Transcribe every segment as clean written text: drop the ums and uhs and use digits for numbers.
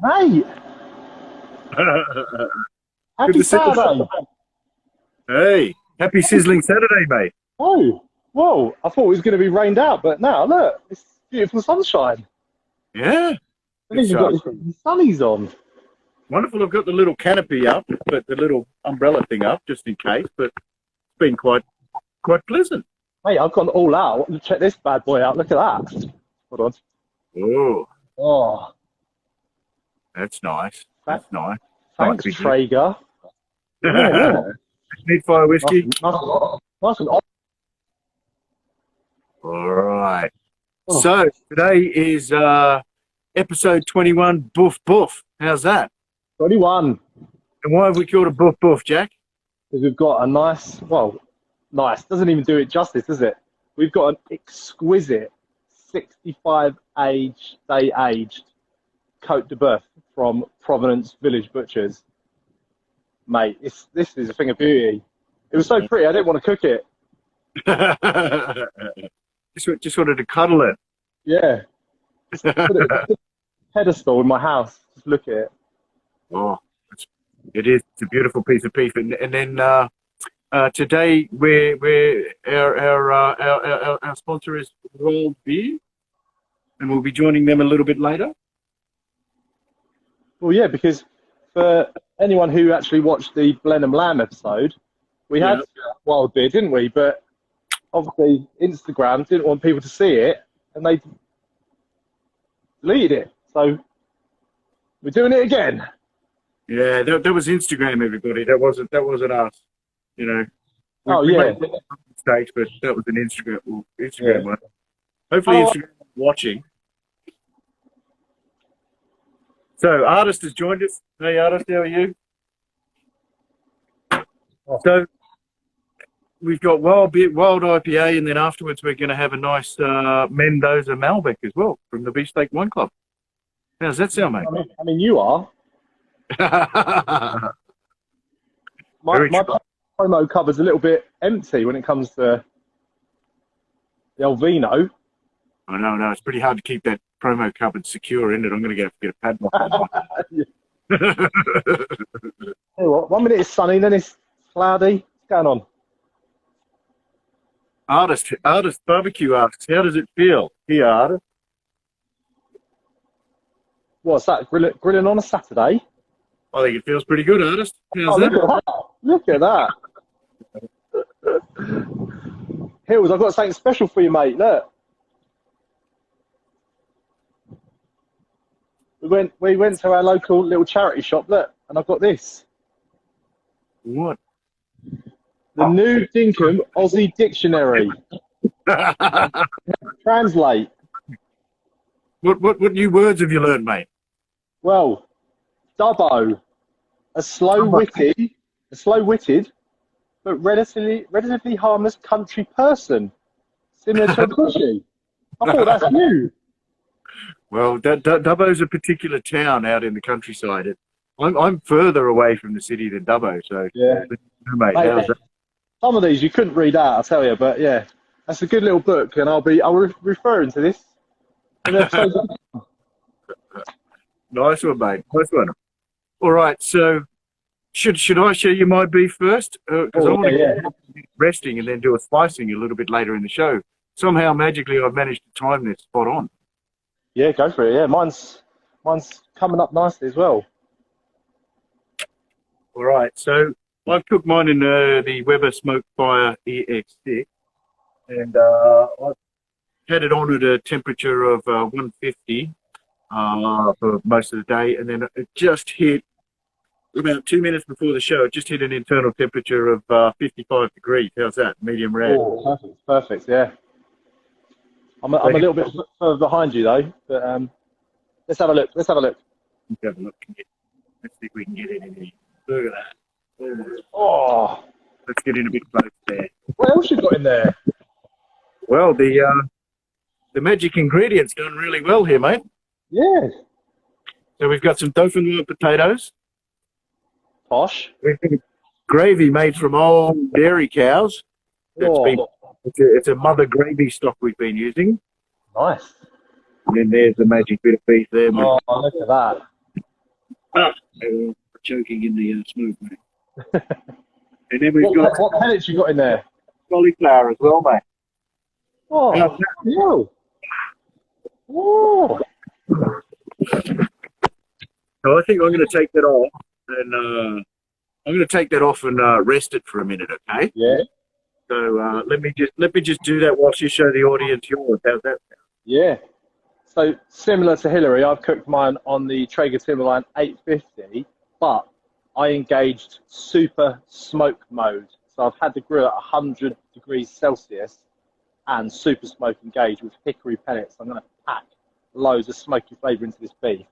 Mate, happy Saturday. Hey, happy Sizzling Saturday, mate. Oh, whoa, I thought it was going to be rained out, but now look, it's beautiful sunshine. Yeah, And even got the sunnies on. wonderful. I've got the little canopy up, but the little umbrella thing up just in case. But it's been quite pleasant. Mate, I've gone all out. Check this bad boy out. Look at that. Hold on. Oh, Oh, that's nice. That's nice. thanks, Traeger. Yeah. Need fire whiskey. Nice and All right. Oh. So today is episode 21, BEOUF BEOUF. How's that? 21. And why have we called it BEOUF BEOUF, Jack? Because we've got a nice, doesn't even do it justice, does it? We've got an exquisite 65 day aged Côte de Boeuf from Provenance Village Butchers. Mate, this is a thing of beauty. It was so pretty, I didn't want to cook it. just wanted to cuddle it. Yeah. Just put it on a pedestal in my house. Just look at it. Oh, it is. It's a beautiful piece of beef. And then today our sponsor is Royal Beer, and we'll be joining them a little bit later. Well, yeah, because for anyone who actually watched the Blenheim Lamb episode, we had wild beer, didn't we? But obviously Instagram didn't want people to see it, and they deleted it. So we're doing it again. Yeah, that was Instagram, everybody. That wasn't us. You know. We made mistakes, but that was an Instagram one. Hopefully, Instagram is watching. So, Artist has joined us. Hey, Artist, how are you? So, we've got wild IPA, and then afterwards we're going to have a nice Mendoza Malbec as well from the Beefsteak Wine Club. How does that sound, mate? I mean you are. my promo cupboard's a little bit empty when it comes to the old vino. I know, no, it's pretty hard to keep that promo cupboard secure, isn't it? I'm going to have to get a padlock. Hey, what? 1 minute it's sunny, then it's cloudy. What's going on? Artist Barbecue asks, how does it feel? Here, Artist. What's that? Grilling on a Saturday? I think it feels pretty good, Artist. How's that? Look at that. Hills, I've got something special for you, mate. Look. We went to our local little charity shop, look, and I've got this. What? The new Dinkum Aussie Dictionary. Translate. What new words have you learned, mate? Well, dubbo, a slow-witted, but relatively harmless country person, similar to a bushy. I thought that's new. Well, Dubbo's a particular town out in the countryside. I'm further away from the city than Dubbo, so yeah, mate, how's that? Some of these you couldn't read out, I'll tell you, but yeah, that's a good little book, and I'll be referring to this. Nice one, mate. Nice one. All right, so should I show you my beef first? Because I want to get resting and then do a slicing a little bit later in the show. Somehow, magically, I've managed to time this spot on. Yeah, go for it. Yeah, mine's coming up nicely as well. All right, so I've cooked mine in the Weber Smoke Fire EX6, and I've had it on at a temperature of 150 for most of the day, and then it just hit about 2 minutes before the show. It just hit an internal temperature of 55 degrees. How's that? Medium rare. Oh, perfect. Yeah. I'm a little bit further behind you though, but let's have a look. Let's have a look. Let's see if we can get it in here. Look at that. Oh, let's get in a bit close there. What else you got in there? Well, the magic ingredients done really well here, mate. Yeah. So we've got some Dauphinoise potatoes. Posh. We've got gravy made from old dairy cows. It's a mother gravy stock we've been using. Nice. And then there's the magic bit of beef there. Oh, look at that. Choking in the smoke, mate. And then we've got what pellets you got in there? cauliflower as well, mate. Oh, whoa. Whoa. So I think I'm going to take that off, and I'm going to take that off and rest it for a minute, okay? Yeah. So let me just do that whilst you show the audience yours. How's that sound? Yeah. So similar to Hillary, I've cooked mine on the Traeger Timberline 850, but I engaged super smoke mode. So I've had the grill at 100 degrees Celsius and super smoke engaged with hickory pellets. I'm going to pack loads of smoky flavour into this beef.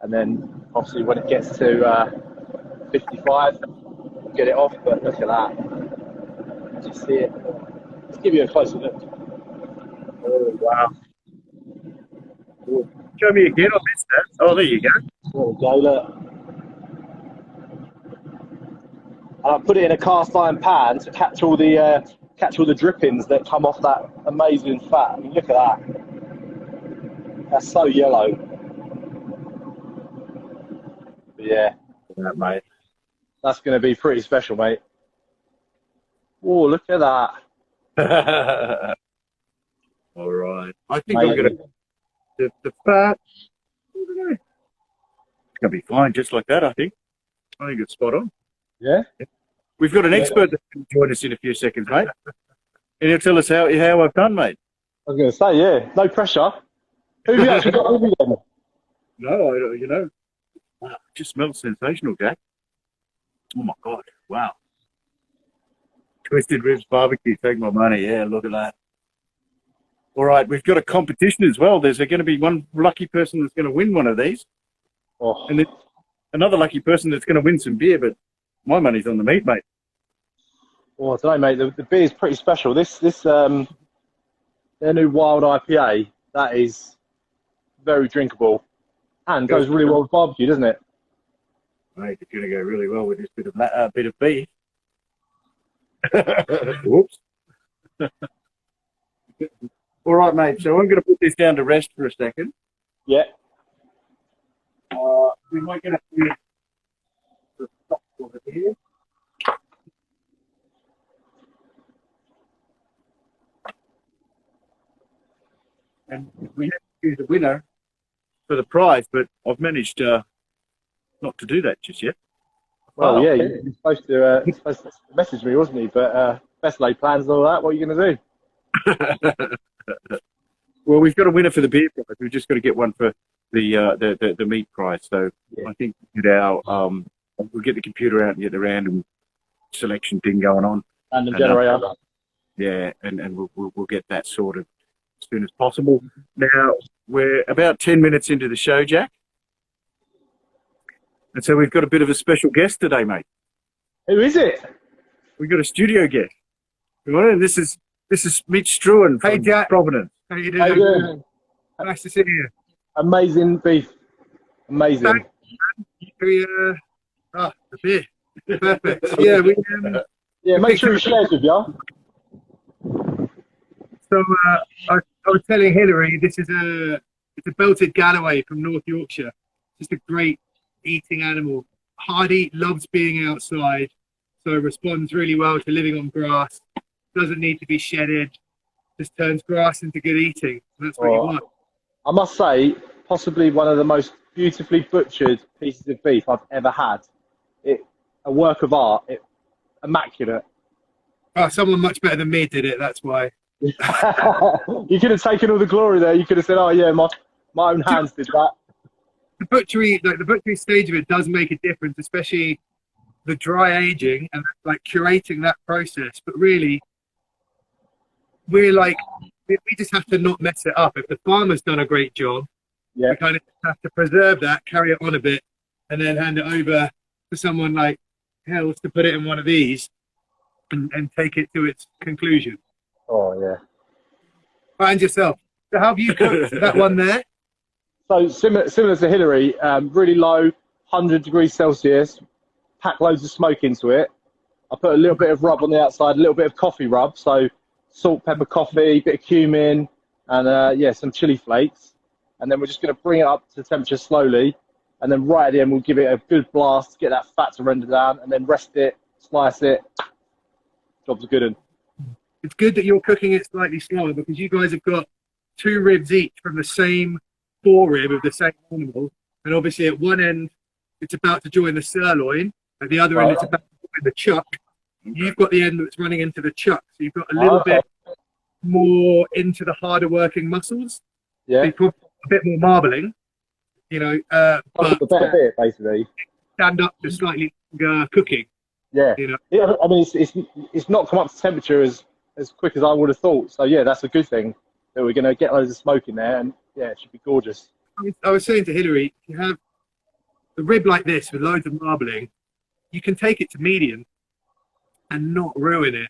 And then obviously when it gets to 55, get it off. But look at that. Did you see it? Let's give you a closer look. Oh, wow. Show me again, I missed that. Oh, there you go. There we go, look. And I put it in a cast iron pan to catch all the drippings that come off that amazing fat. I mean, look at that. That's so yellow. But yeah, That, mate. that's going to be pretty special, mate. Oh, look at that. All right. I think I'm going to the fat. I don't know. It's going to be fine, just like that. I think it's spot on. Yeah. We've got an expert that's going to join us in a few seconds, mate. And he'll tell us how I've done, mate. I was going to say, yeah, no pressure. Who have you actually got with you then? No, wow, it just smells sensational, Jack. Oh my God! Wow. Twisted Ribs Barbecue, take my money. Yeah, look at that. All right, we've got a competition as well. There's going to be one lucky person that's going to win one of these. Oh. And then another lucky person that's going to win some beer, but my money's on the meat, mate. Well, I don't know, mate. The beer is pretty special. This their new wild IPA, that is very drinkable and goes really well with barbecue, doesn't it? Mate, it's going to go really well with this bit of beef. Whoops. All right, mate. So I'm going to put this down to rest for a second. Yeah. We might get a few stock over here. And we have to choose a winner for the prize, but I've managed not to do that just yet. Well, yeah, you're supposed to message me, wasn't he? But best laid plans and all that. What are you going to do? Well, we've got a winner for the beer prize. We've just got to get one for the meat prize. So yeah. I think we'll get the computer out and get the random selection thing going on. Random generator. Yeah, and we'll get that sorted as soon as possible. Now we're about 10 minutes into the show, Jack, and so we've got a bit of a special guest today, mate. Who is it? We've got a studio guest. This is Mitch Struan from Jack. Providence. How you doing? Nice to see you. Amazing beef. Amazing. The beer. Perfect. Yeah, yeah, make sure you share it with you. So I was telling Hillary, it's a belted Galloway from North Yorkshire. Just a great eating animal. Hardy, loves being outside, so responds really well to living on grass. Doesn't need to be shedded. Just turns grass into good eating. That's what you want. I must say, possibly one of the most beautifully butchered pieces of beef I've ever had. A work of art. Immaculate. Oh, someone much better than me did it. That's why. You could have taken all the glory there. You could have said, "Oh yeah, my own hands did that." The butchery stage of it does make a difference, especially the dry aging and like curating that process. But really, we just have to not mess it up. If the farmer's done a great job, yeah, we kind of have to preserve that, carry it on a bit, and then hand it over to someone like Hells to put it in one of these and take it to its conclusion. Oh yeah. And yourself. So how have you cooked that one there? So similar to Hillary, really low, 100 degrees Celsius. Pack loads of smoke into it. I put a little bit of rub on the outside, a little bit of coffee rub. So salt, pepper, coffee, bit of cumin, and some chili flakes. And then we're just going to bring it up to temperature slowly. and then right at the end we'll give it a good blast, get that fat to render down, and then rest it, slice it. Job's a good one. It's good that you're cooking it slightly slower because you guys have got 2 ribs each from the same forerib of the same animal, and obviously at one end it's about to join the sirloin, at the other end it's about to join the chuck. You've got the end that's running into the chuck, so you've got a little bit more into the harder working muscles. Yeah, so you've got a bit more marbling, you know, but the better bit basically. Stand up to slightly cooking. Yeah, you know. Yeah, I mean it's not come up to temperature as quick as I would have thought. So yeah, that's a good thing that we're going to get loads of smoke in there, and yeah, it should be gorgeous. I was saying to Hilary, if you have a rib like this with loads of marbling, you can take it to medium and not ruin it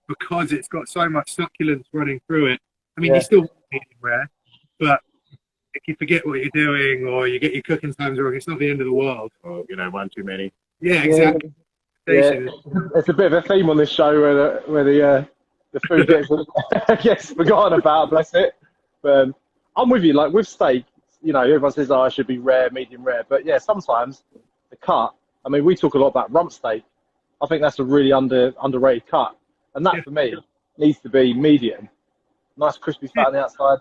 because it's got so much succulence running through it. I mean, you still want medium rare, but if you forget what you're doing or you get your cooking times wrong, it's not the end of the world. Or, you know, one too many. Yeah, exactly. Yeah. It's a bit of a theme on this show where the food gets forgotten about, bless it. But I'm with you, like with steak, you know, everyone says, oh, it should be rare, medium rare. But yeah, sometimes the cut, I mean, we talk a lot about rump steak. I think that's a really underrated cut. And that, for me, needs to be medium. Nice crispy fat on the outside.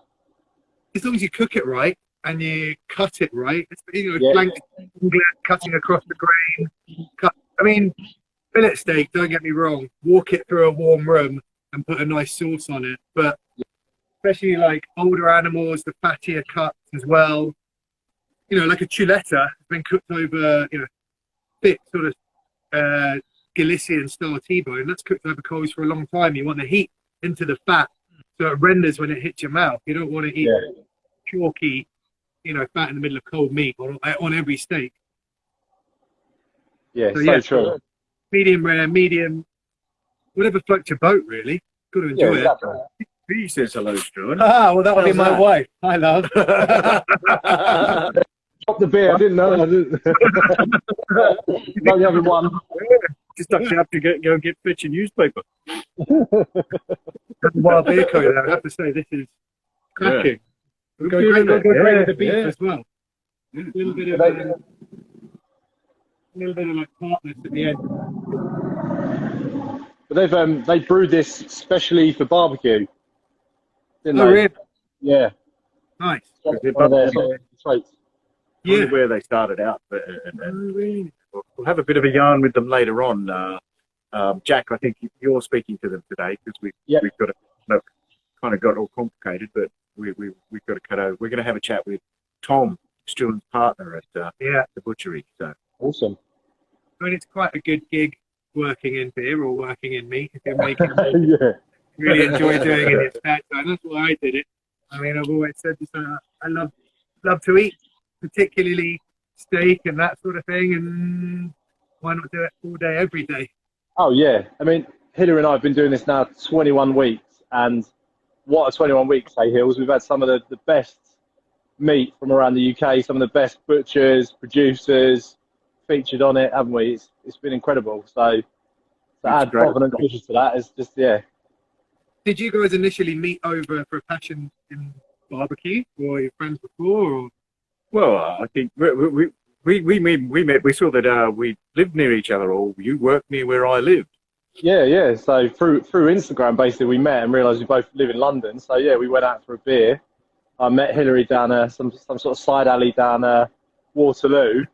As long as you cook it right and you cut it right, you know, blank cutting across the grain. I mean, fillet steak, don't get me wrong, walk it through a warm room and put a nice sauce on it. But especially like older animals, the fattier cuts as well. You know, like a chuleta has been cooked over, you know, thick sort of Galician style T-bone. That's cooked over coals for a long time. You want the heat into the fat so it renders when it hits your mouth. You don't want to eat chalky, you know, fat in the middle of cold meat on every steak. Yeah, so true. Medium rare, medium, whatever floats your boat, really. Got to enjoy it. He says hello, Struan. Ah, well, that would be my wife. Hi, love. Drop the beer. I didn't know. Only having one. Just actually have to go and get fetch a newspaper. Wild beer code. I have to say, this is cracking. We'll go great with the beef as well. A little bit of like tartness at the end. But they brewed this specially for barbecue. Didn't they? Really? Yeah. Nice. Yeah, where they started out, but we'll have a bit of a yarn with them later on. Jack, I think you're speaking to them today because we've got it kind of got all complicated, but we've got to cut over. We're going to have a chat with Tom, Struan's partner at the butchery. So awesome. I mean, it's quite a good gig working in beer or working in meat if you're making really enjoy doing it in fact, and that's why I did it. I mean, I've always said this, I love to eat, particularly steak and that sort of thing, and why not do it all day, every day? Oh yeah, I mean, Hilary and I have been doing this now 21 weeks, and what a 21 weeks, hey Hills. We've had some of the best meat from around the UK, some of the best butchers, producers featured on it, haven't we? It's been incredible. So to add provenance dishes to that is just, Did you guys initially meet over for a passion in barbecue, or your friends before? Or? Well, I think we met. We saw that we lived near each other, or you worked near where I lived. Yeah. So through Instagram, basically, we met and realised we both live in London. So yeah, we went out for a beer. I met Hilary down some sort of side alley down Waterloo,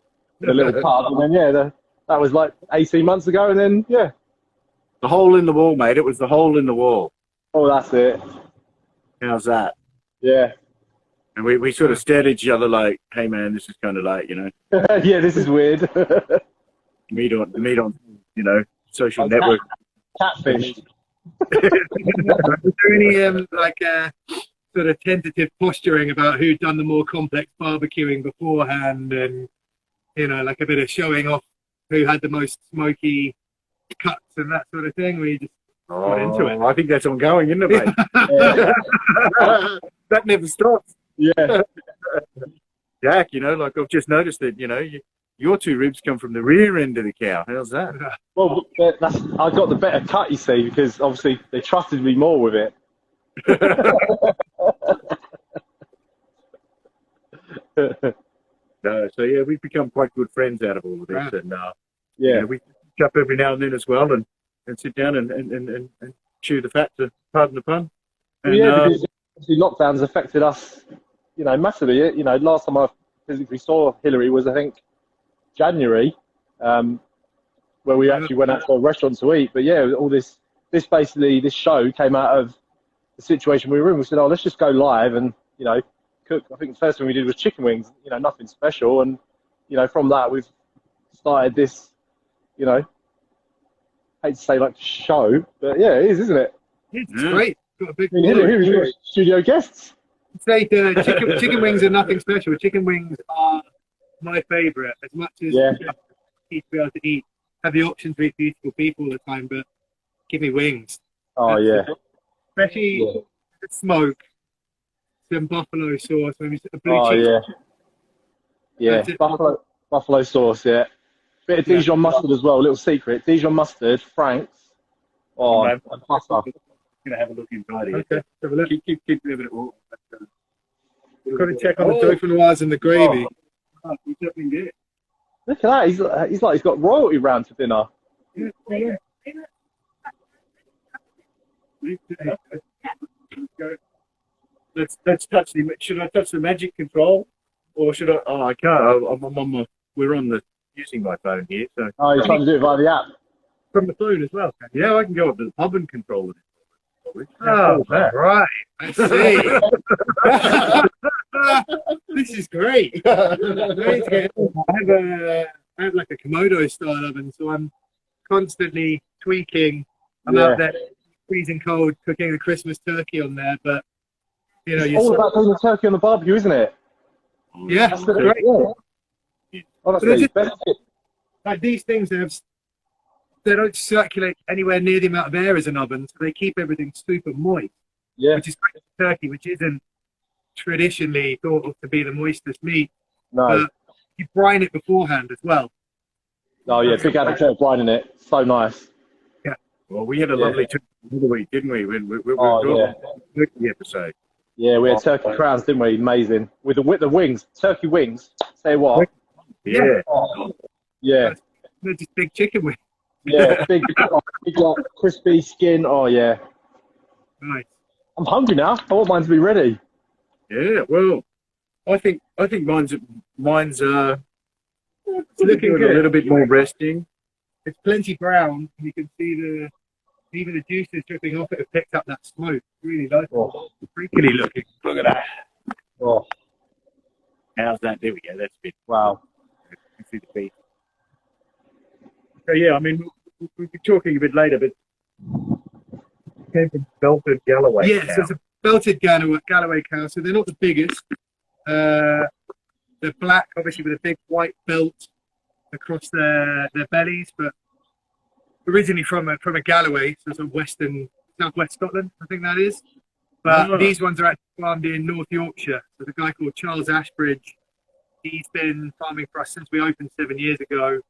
in a little pub, and then that was like 18 months ago, and then the hole in the wall, mate. It was the hole in the wall. Oh, that's it. How's that? Yeah. And we sort of stared at each other like, hey man, this is kind of like, you know. Yeah, this is weird. meet on, you know, social network. Catfish. Was there any sort of tentative posturing about who'd done the more complex barbecuing beforehand, and you know, like a bit of showing off who had the most smoky cuts and that sort of thing? Where you just got into it. I think that's ongoing, isn't it, mate? That never stops. Yeah. Jack, you know, like I've just noticed that, you know, your 2 ribs come from the rear end of the cow. How's that? Well, I got the better cut, you see, because obviously they trusted me more with it. So yeah, we've become quite good friends out of all of this, Right. and Yeah. we catch up every now and then as well, and sit down and chew the fat, to pardon the pun. Well, And, yeah, because obviously lockdowns affected us, you know, massively. You know, last time I physically saw Hillary was, I think, January, where we actually went out to a restaurant to eat. But yeah, all this show came out of the situation we were in. We said, oh, let's just go live and, you know, cook. I think the first thing we did was chicken wings, you know, nothing special. And, you know, from that, we've started this, you know, hate to say like show, but yeah, it is, isn't it? It's great. Got a big I mean, Hillary's got studio guests. say chicken wings are nothing special. Chicken wings are my favourite. As much as Yeah. to be able to eat, have the option to eat beautiful people all the time, but give me wings. Oh, yeah. Especially Yeah. the smoke, some buffalo sauce, maybe a blue Oh, cheese. yeah. Yeah, That's it. buffalo sauce, yeah. Bit of Dijon mustard as well, little secret. Dijon mustard, Frank's. Oh, I'm and butter. gonna have a look inside here. Okay, have a look. Keep living it all. Got to check on the dauphinoise and the gravy. We definitely did. Look at that, he's got royalty round for dinner. Let's touch the. Should I touch the magic control, or should I? Oh, I can't. I'm on my. We're on the using my phone here, so Oh, you're trying to do it via the app. From the phone as well. yeah, I can go up to the pub and control it. Oh, right. I see. This is great. I have like a Komodo style oven, so I'm constantly tweaking. I'm out there freezing cold, cooking a Christmas turkey on there, but you know, It's all about doing the turkey on the barbecue, isn't it? yeah, That's great. Yeah. Honestly, best tip. Like these things, they don't circulate anywhere near the amount of air as an oven, so they keep everything super moist. Yeah. Which is great for turkey, which isn't traditionally thought of to be the moistest meat. No. But you brine it beforehand as well. Oh, yeah, big advocate of brining it. So nice. Well, we had a lovely turkey the other week, didn't we? When we Oh, yeah. turkey episode. Yeah, we had turkey crowns, didn't we? Amazing. With the wings, turkey wings. Say what? Yeah. Oh, yeah. They're just big chicken wings. Yeah, big, like, crispy skin. Oh, yeah. Nice. I'm hungry now. I want mine to be ready. Yeah. Well, I think mine's looking good. good. A little bit more resting. It's plenty brown. You can see even the juices dripping off it have picked up that smoke. Really nice. Oh, Freakily looking. Look at that. oh, How's that? There we go. That's it. wow. You can see the beef. So yeah, I mean, we'll be talking a bit later, but it came from Belford Galloway. Yeah, so it's a belted Galloway cow. So they're not the biggest. They're black, obviously, with a big white belt across their bellies, but originally from a Galloway, so it's southwest Scotland, I think that is. But these ones are actually farmed in North Yorkshire. So the guy called Charles Ashbridge, he's been farming for us since we opened 7 years ago.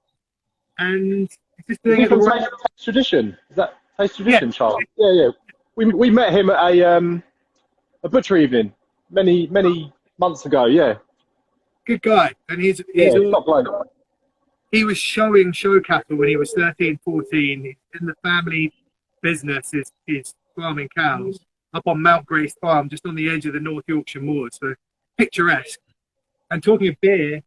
And he's just doing it the right way. Taste Tradition. Is that Taste Tradition, Charles? Yeah, yeah. We met him at a butcher evening many months ago. Yeah. Good guy. And he's top bloke. he was showing show cattle when he was 13, 14. He's in the family business, is farming cows up on Mount Grace Farm, just on the edge of the North Yorkshire moors. So picturesque. And talking of beer,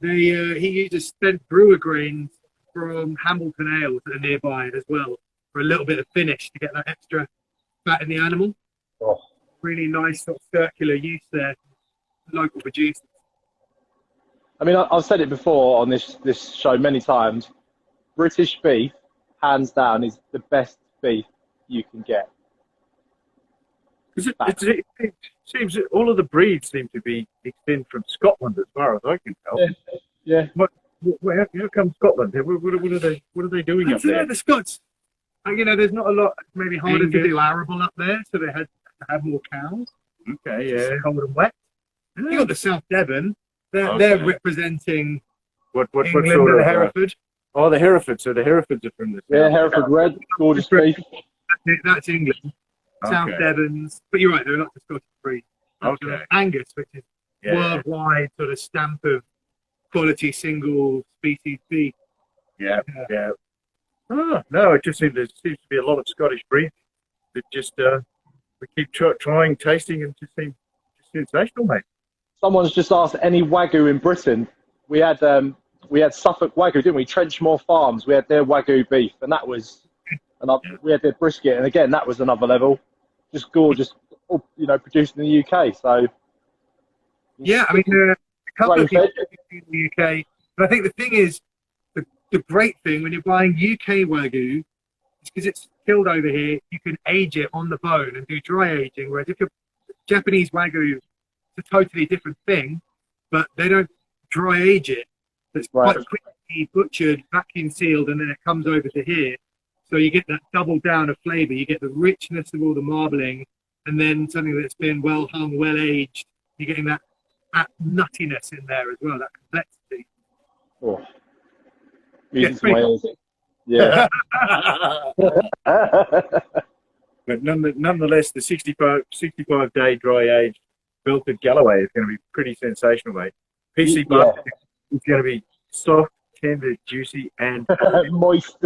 he uses spent brewer grains from Hamilton ales that are nearby as well for a little bit of finish to get that extra fat in the animal. Oh. Really nice sort of circular use there, local producers. I mean, I've said it before on this show many times. British beef, hands down, is the best beef you can get. It seems that all of the breeds seem to be extend from Scotland, as far as I can tell. Yeah. How come Scotland? What are they doing up there? The Scots. There's not a lot. Maybe harder to do arable up there, so they had to have more cows. Okay, yeah. It's cold and wet. You got the South Devon. Okay. They're representing What England sort and of Hereford. Oh, the Hereford. So the Herefords are from the Yeah, south. Hereford Red, gorgeous beef. That's England. South Okay. Devons. But you're right, they're not the Scottish breed. Okay. Angus, which is Yeah. worldwide sort of stamp of quality single species beef. Yeah. Oh, no, it just seems there seems to be a lot of Scottish breeds that just we keep trying, tasting, and just seem just sensational, mate. Someone's just asked any Wagyu in Britain. We had Suffolk Wagyu, didn't we? Trenchmore Farms. We had their Wagyu beef, and that was, we had their brisket, and again that was another level, just gorgeous, you know, produced in the UK. So yeah, I mean, a couple of people in the UK, but I think the thing is, the great thing when you're buying UK Wagyu is because it's killed over here, you can age it on the bone and do dry aging. Whereas if you're Japanese Wagyu, it's a totally different thing, but they don't dry age it. It's quite quickly butchered, vacuum sealed, and then it comes over to here. So you get that double down of flavour. You get the richness of all the marbling, and then something that's been well hung, well aged. You're getting that nuttiness in there as well, that complexity. Oh. Yeah. But nonetheless, the 65-day dry aged belted Galloway is going to be pretty sensational, mate. PC butter is going to be soft, tender, juicy, and moist.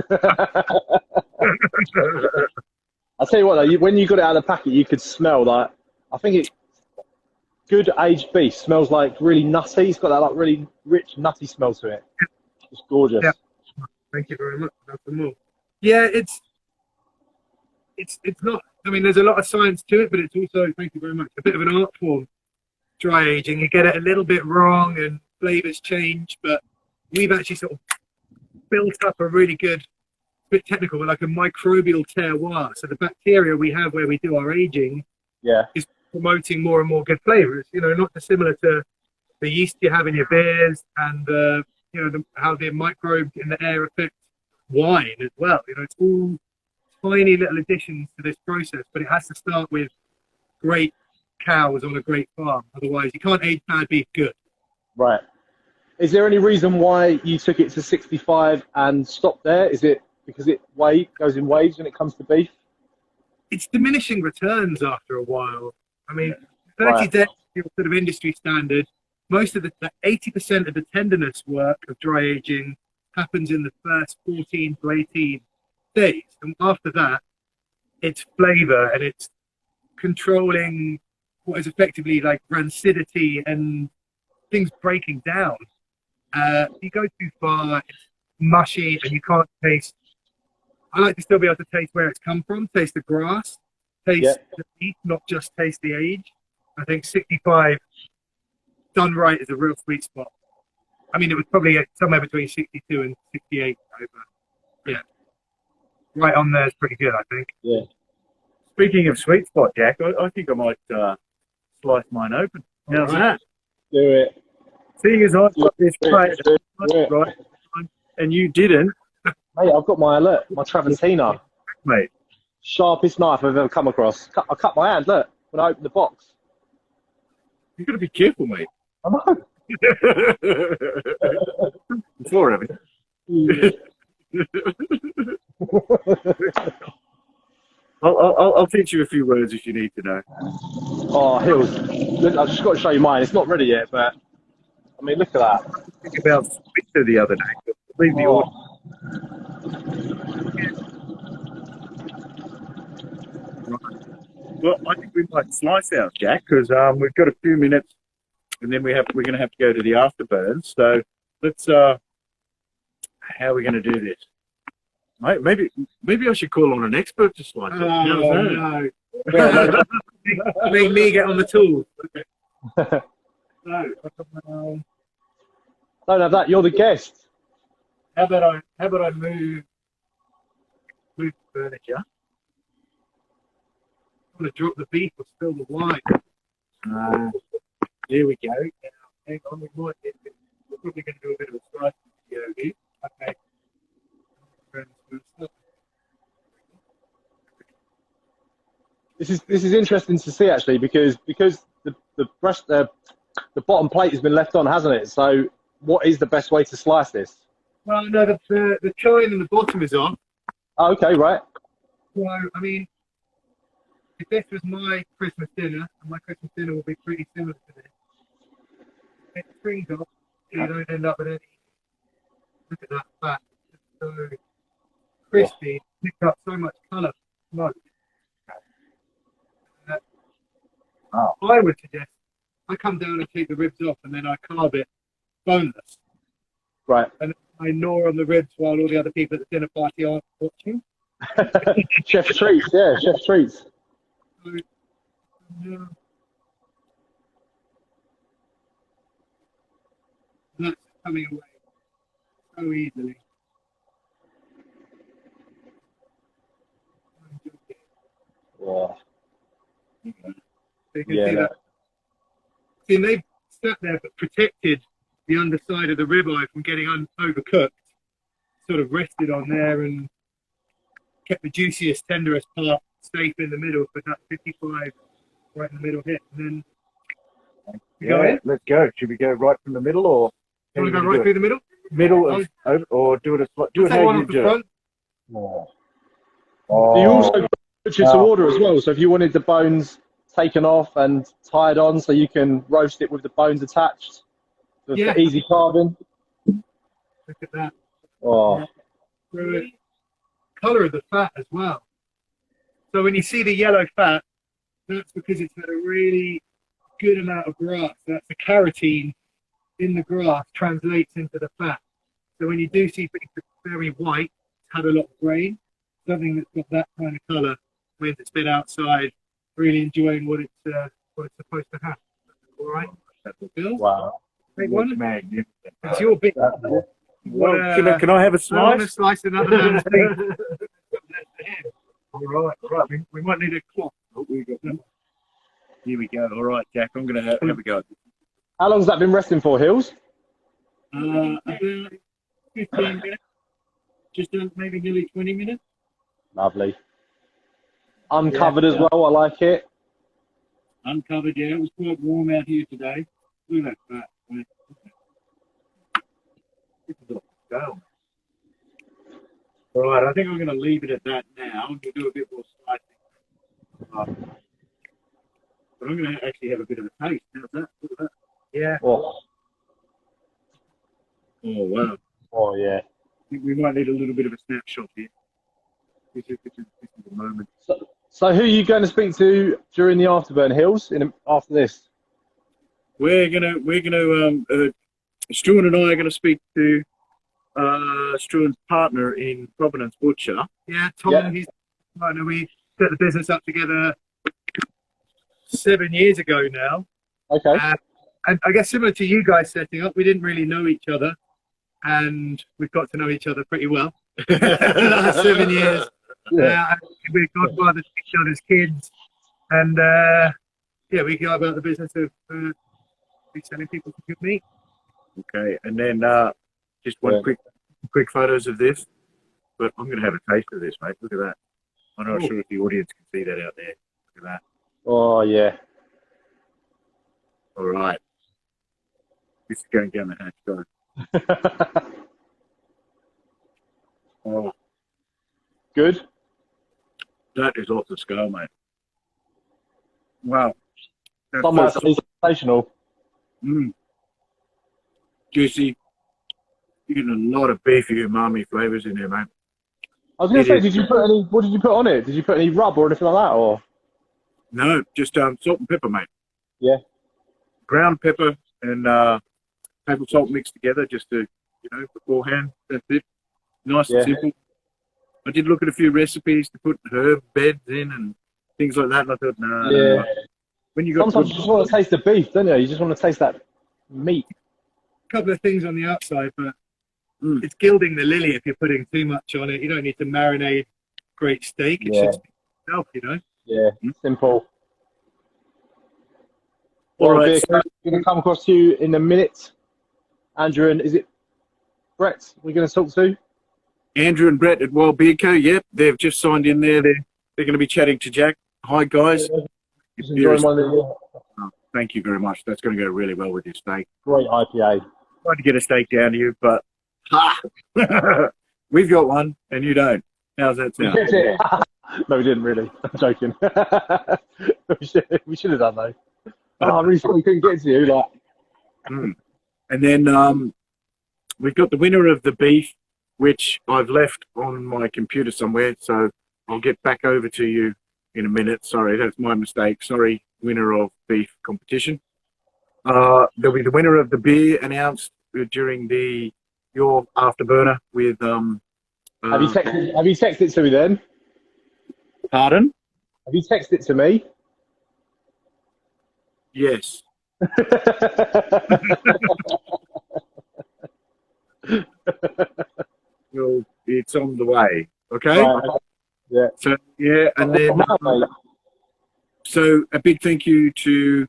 I'll tell you what, though, when you got it out of the packet, you could smell that. I think it's good aged beef smells like really nutty. It's got that like really rich, nutty smell to it. It's gorgeous. Yeah. Thank you very much. More. Yeah, it's not. I mean, there's a lot of science to it, but it's also, thank you very much, a bit of an art form. Dry aging, you get it a little bit wrong, and flavors change. But we've actually sort of built up a really good, bit technical, but like a microbial terroir. So the bacteria we have where we do our aging, is promoting more and more good flavors. You know, not dissimilar to the yeast you have in your beers and you know, how the microbes in the air affect wine as well. You know, it's all tiny little additions to this process, but it has to start with great cows on a great farm. Otherwise, you can't age bad beef good. Right. Is there any reason why you took it to 65 and stopped there? Is it because it goes in waves when it comes to beef? It's diminishing returns after a while. I mean, 30 days is sort of industry standard. Most of the 80% of the tenderness work of dry aging happens in the first 14 to 18 days. And after that, it's flavor and it's controlling what is effectively like rancidity and things breaking down. You go too far, it's mushy and you can't taste. I like to still be able to taste where it's come from, taste the grass, taste the beef, not just taste the age. I think 65 done right is a real sweet spot. I mean, it was probably somewhere between 62 and 68 over. Yeah. Right on there is pretty good, I think. Yeah. Speaking of sweet spot, Jack, I think I might slice mine open. How's that? Do it. Seeing as I've got this plate, right, and you didn't. Hey, I've got my alert, my Traventina. Mate. Sharpest knife I've ever come across. I cut my hand, look, when I opened the box. You've got to be careful, mate. I know. Before having. I'll teach you a few words if you need to know. Oh, Hills. Look, I've just got to show you mine. It's not ready yet, but I mean, look at that. I was thinking about Twitter the other day. But leave the order. Well, I think we might slice out, Jack, because we've got a few minutes, and then we're going to have to go to the afterburn. So let's. How are we going to do this? Maybe I should call on an expert to slice it. No. Make me get on the tool. Okay. No. Don't have that. You're the guest. How about I move the furniture? I'm going to drop the beef or spill the wine. There we go. Now, hang on, we're probably going to do a bit of a slice video here. Okay. This is interesting to see actually because the bottom plate has been left on, hasn't it? So what is the best way to slice this? Well, no, the chine and the bottom is on. Oh, okay, right. So I mean, if this was my Christmas dinner, and my Christmas dinner will be pretty similar to this. Take the strings off, You don't end up with any. Look at that fat. It's so crispy. Picked up so much colour. Smoke. I would suggest I come down and take the ribs off and then I carve it boneless. Right. And I gnaw on the ribs while all the other people at the dinner party aren't watching. Chef treats, yeah, chef treats. So, that's coming away so easily. Wow. So you can see that. See, and they've sat there but protected the underside of the ribeye from getting overcooked. Sort of rested on there and kept the juiciest, tenderest part safe in the middle for that 55 right in the middle hit. And then let's go. Should we go right from the middle, or you want to go right through the middle? Middle, or do it how you do it. You also put it to order as well. So if you wanted the bones taken off and tied on, so you can roast it with the bones attached for easy carving. Look at that. Oh. Colour of the fat as well. So when you see the yellow fat, that's because it's had a really good amount of grass. That's the carotene in the grass translates into the fat. So when you do see things that's very white, it's had a lot of grain, something that's got that kind of colour means it's been outside, really enjoying what it's supposed to have. All right. Bill? Wow. Take one. Magnificent. It's your big. Well, can I have a slice? I want to slice another man's meat. All right. We might need a cloth. Oh, we got that. Here we go. All right, Jack. I'm going to have a go. How long's that been resting for, Hills? About 15 minutes. Just maybe nearly 20 minutes. Lovely. Uncovered as well. I like it. Uncovered, yeah. It was quite warm out here today. Look at that fat. This is off the scale. All right, I think I'm going to leave it at that now. We'll do a bit more slicing. But I'm going to actually have a bit of a taste. How's that? Look at that. Yeah. Oh, wow. oh yeah. I think we might need a little bit of a snapshot here. This is the moment. So who are you going to speak to during the afterburn, Hills? After this? We're gonna Struan and I are gonna speak to Struan's partner in Provenance Butcher. Yeah, Tom. He's partner. We set the business up together 7 years ago now. Okay. And I guess similar to you guys setting up, we didn't really know each other, and we've got to know each other pretty well the last 7 years. Yeah. We're godfathers to each other's kids, and we go about the business of selling people some good meat. Okay, and then just one quick photos of this, but I'm going to have a taste of this, mate. Look at that. I'm not sure if the audience can see that out there. Look at that. Oh yeah. All right. This is going down the hatch, guys. Oh, Good. that is off the scale, mate. Wow. That's Some might say sensational. Juicy. You're getting a lot of beefy umami flavours in there, mate. I was going to say, what did you put on it? Did you put any rub or anything like that, or? No, just salt and pepper, mate. Yeah. Ground pepper and table salt mixed together, just to, beforehand. That's it. Nice and simple. I did look at a few recipes to put herb beds in and things like that, and I thought, no. When you got sometimes you just want to taste the beef, don't you? You just want to taste that meat. A couple of things on the outside, but it's gilding the lily if you're putting too much on it. You don't need to marinate great steak. It should speak for itself, Yeah, simple. All right. We're going to come across to you in a minute. Andrew, and is it Brett we're going to talk to? Andrew and Brett at BBQUK, yep, they've just signed in there. They're going to be chatting to Jack. Hi, guys. Just enjoying one of the, thank you very much. That's going to go really well with your steak. great IPA. Tried to get a steak down to you, but we've got one and you don't. How's that sound? No, we didn't really. I'm joking. we should have done though. I really thought we couldn't get to you. And then we've got the winner of the beef, which I've left on my computer somewhere. So I'll get back over to you in a minute. Sorry, that's my mistake. Sorry, winner of beef competition. There'll be the winner of the beer announced during your afterburner with Have you texted it to me then? Pardon? Have you texted it to me? Yes. Well, it's on the way. Okay. Right. Yeah. So yeah, and then so a big thank you to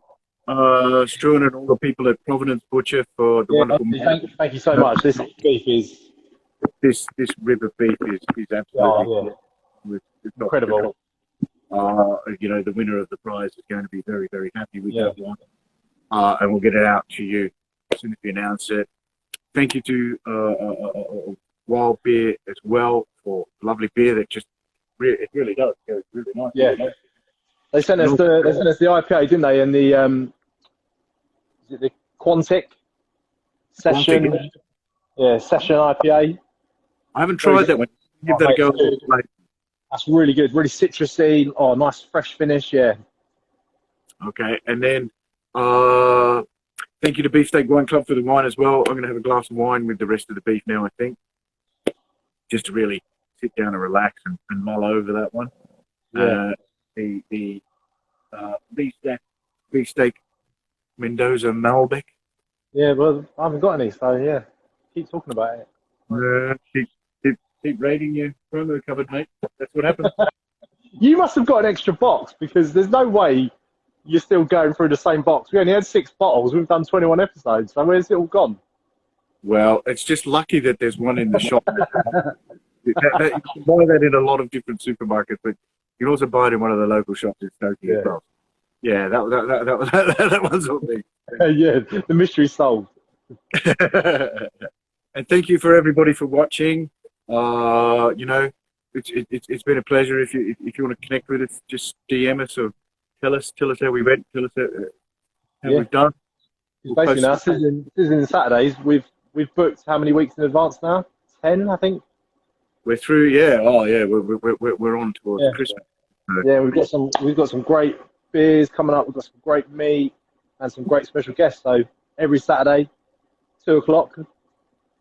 Struan and all the people at Providence Butcher for the wonderful. Thank you so much. This beef is this rib of beef is absolutely it's not incredible. You know, the winner of the prize is going to be very, very happy with that one. And we'll get it out to you as soon as we announce it. Thank you to Wild Beer as well for lovely beer that just it really does go really nice. Yeah, they sent us the IPA, didn't they? And the is it the Quantic session? Quantic. Yeah, session IPA. I haven't tried that one. Give that a go. That's really good, really citrusy. Oh, nice fresh finish. Yeah. Okay, and then thank you to Beefsteak Wine Club for the wine as well. I'm going to have a glass of wine with the rest of the beef now, I think, just to really sit down and relax and mull over that one. Yeah. The Beefsteak Mendoza Malbec. Yeah, well, I haven't got any, so yeah, keep talking about it. Keep raiding your promo cupboard, mate. That's what happens. You must have got an extra box because there's no way you're still going through the same box. We only had 6 bottles. We've done 21 episodes. So where's it all gone? Well, it's just lucky that there's one in the shop. You can buy that in a lot of different supermarkets, but you can also buy it in one of the local shops in Stokey as well. Yeah, that one's on me. Yeah, the mystery's solved. And thank you for everybody for watching. You know, it's been a pleasure. If you want to connect with us, just DM us or tell us how we went. Tell us how we've done. Basically, now Sizzling Saturdays. We've booked how many weeks in advance now? 10, I think. We're through. Yeah. Oh, yeah. We're on towards Christmas. So. Yeah, we've got some great beers coming up. We've got some great meat and some great special guests. So every Saturday, 2 o'clock.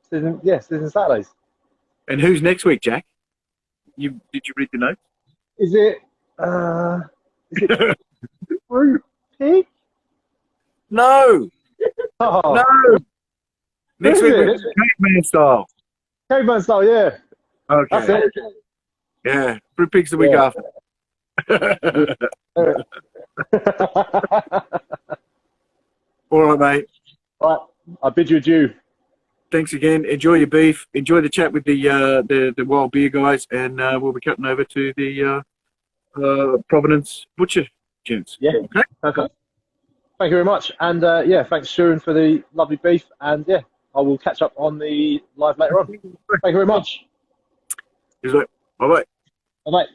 Sizzling Saturdays. And who's next week, Jack? Did you read the notes? Is it Fruit Pig? No. Oh. No. Next week it's Caveman Style. Caveman Style, yeah. Okay. That's it. Yeah. Fruit Pig's the week after. All right, mate. All right. I bid you adieu. Thanks again. Enjoy your beef. Enjoy the chat with the Wild Beer guys, and we'll be cutting over to the Providence Butcher gents. Yeah. Okay. Perfect. Thank you very much, and thanks Struan for the lovely beef, and I will catch up on the live later on. Thank you very much. Bye bye. Bye bye.